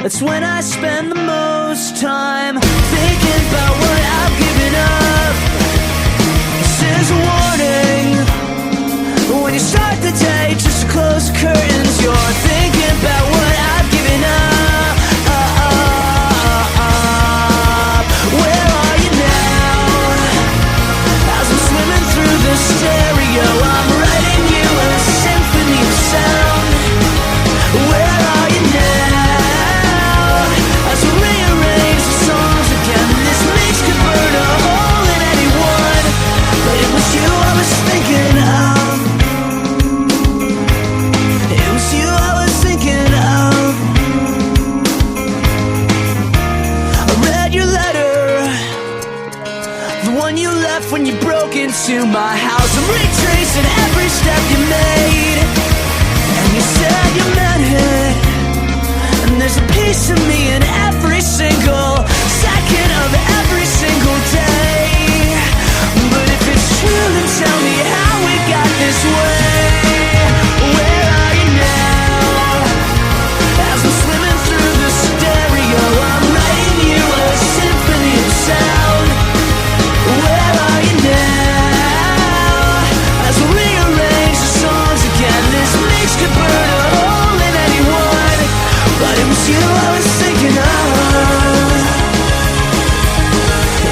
That's when I spend the most time thinking about what I've given up. This is a warning. When you start the day, just close the curtains. You're thinking about what I've given up. Where are you now? As I'm swimming through the stereo, I'm writing you a symphony of sound. Where are you now? As we rearrange the songs again, this mix could burn a hole in anyone, but it was you I was thinking of. It was you I was thinking of. I read your letter, the one you left when you broke into my house. I'm retracing every step you made, and you said you meant it. And there's a piece of me in every single second of every single day. But if it's true, then tell me how we got this way. Where are you now? As I'm swimming through the stereo, I'm writing you a symphony of sound. Where are you now? As we rearrange the songs again, this mix could burn a hole in anyone, but it was you I was thinking of.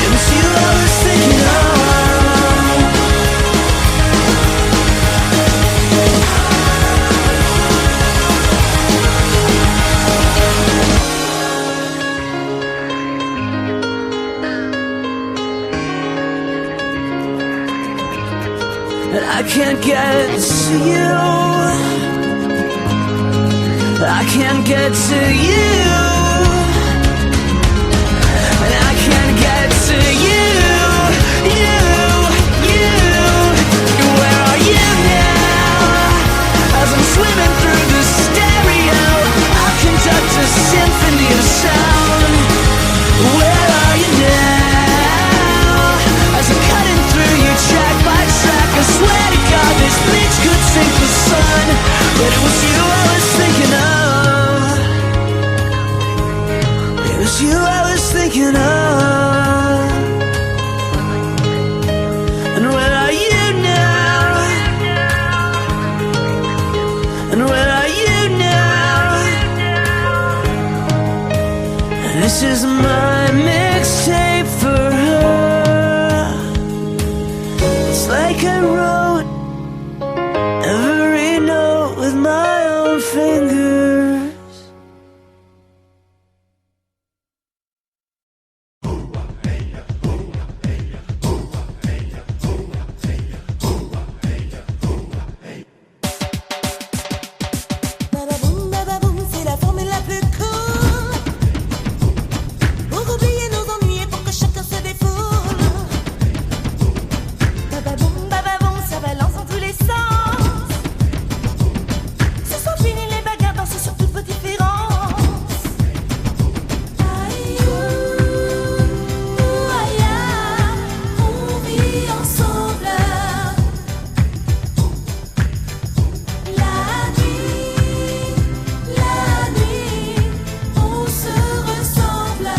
It was you I was thinking of. And I can't get to you. I can't get to you. And I can't get to you. Where are you now? As I'm swimming through the stereo, I'll conduct a symphony of sound. Where are you now? As I'm cutting through you track by track, I swear to God this bleach could sink the sun, but it was you I was thinking of. It was you I was thinking of. And where are you now? And where are you now? And this is my mixtape for her. It's like I wrote every note with my own fingers. Badaboum, badaboum, c'est la formule la plus cool pour oublier nos ennuis et pour que chacun se défoule. Badaboum, badaboum, ça balance dans tous les sens. Ce sont fini les bagarres, danser sur toute petite différence. Aïe, ouh, aïe, on vit ensemble. La nuit, on se ressemble.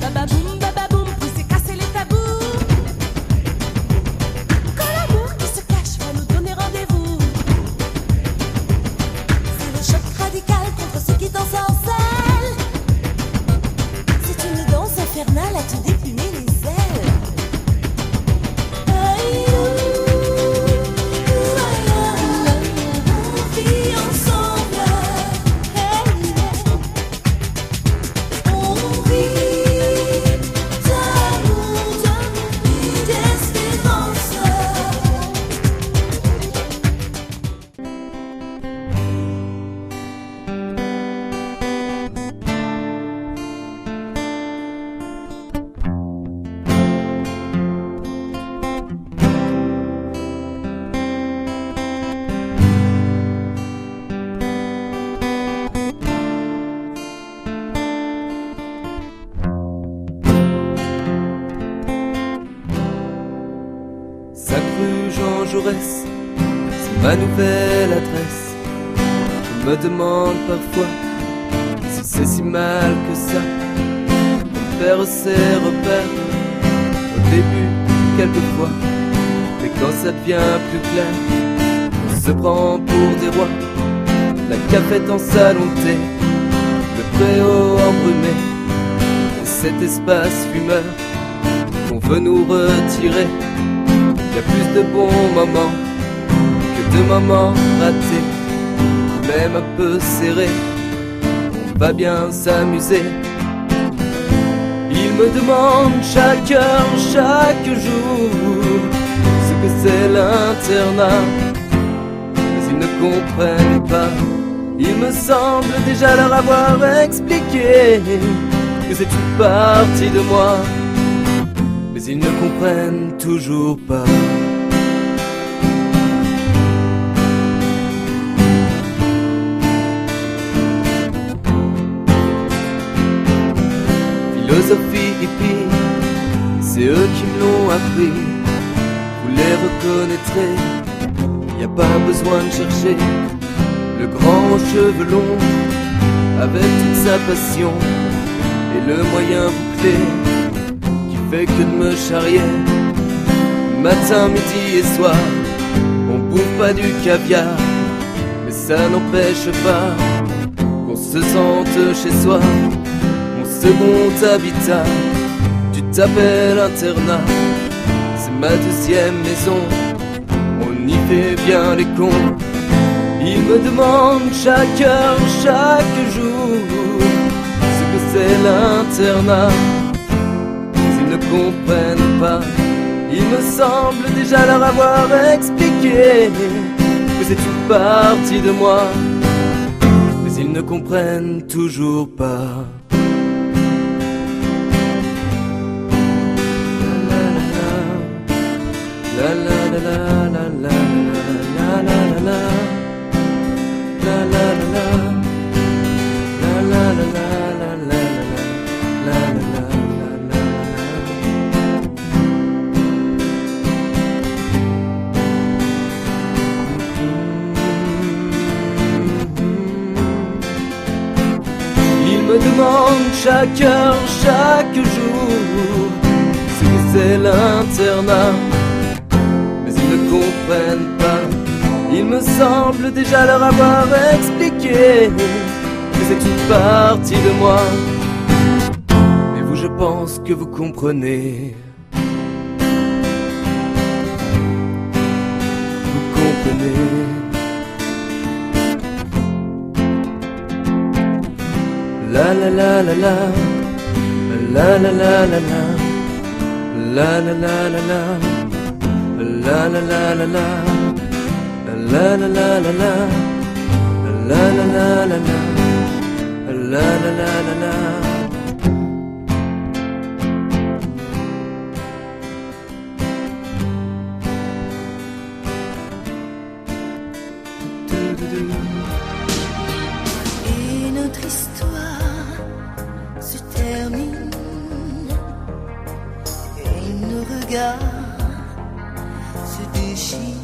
Bababoum, poussez, cassez les tabous. Quand l'amour qui se cache va nous donner rendez-vous. C'est le choc radical contre ceux qui dansent en salle. C'est une danse infernale à te déplier les ailes. Aïe, on vit ensemble. On vit d'amour, d'espérance. Sacre Jean Jaurès, c'est ma nouvelle adresse. Je me demande parfois si c'est si mal que ça. On perd ses repères au début quelquefois, mais quand ça devient plus clair, on se prend pour des rois. La cafette en salon de thé, le préau embrumé, et cet espace fumeur qu'on veut nous retirer. Y a plus de bons moments que de moments ratés, même un peu serrés. On va bien s'amuser. Ils me demandent chaque heure, chaque jour ce que c'est l'internat, mais ils ne comprennent pas. Il me semble déjà leur avoir expliqué que c'est une partie de moi, mais ils ne comprennent toujours pas. Philosophie hippie, c'est eux qui me l'ont appris. Vous les reconnaîtrez, y a pas besoin de chercher. Le grand aux cheveux longs, avec toute sa passion, et le moyen bouclé qui fait que de me charrier. Matin, midi et soir, on bouffe pas du caviar, mais ça n'empêche pas qu'on se sente chez soi. Mon second habitat, tu t'appelles internat, c'est ma deuxième maison, on y fait bien les cons. Ils me demandent chaque heure, chaque jour ce que c'est l'internat, mais ils ne comprennent pas. Il me semble déjà leur avoir expliqué que c'est une partie de moi, mais ils ne comprennent toujours pas. La la la la la la la la la la. La la la la, la la la la la la la la la. Ils me demandent chaque heure, chaque jour ce que c'est l'internat, mais ils ne comprennent pas. Il me semble déjà leur avoir expliqué que c'est une partie de moi, mais vous, je pense que vous comprenez. Vous comprenez. La la la la la, la la la la la, la la la la la, la la la la la. La la la la la, la la la la la, la la la la. Et notre histoire se termine, et nos regards se déchirent.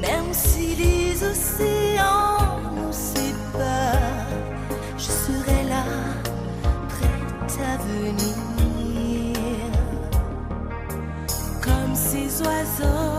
Même si les océans nous séparent, je serai là, prête à venir. Comme ces oiseaux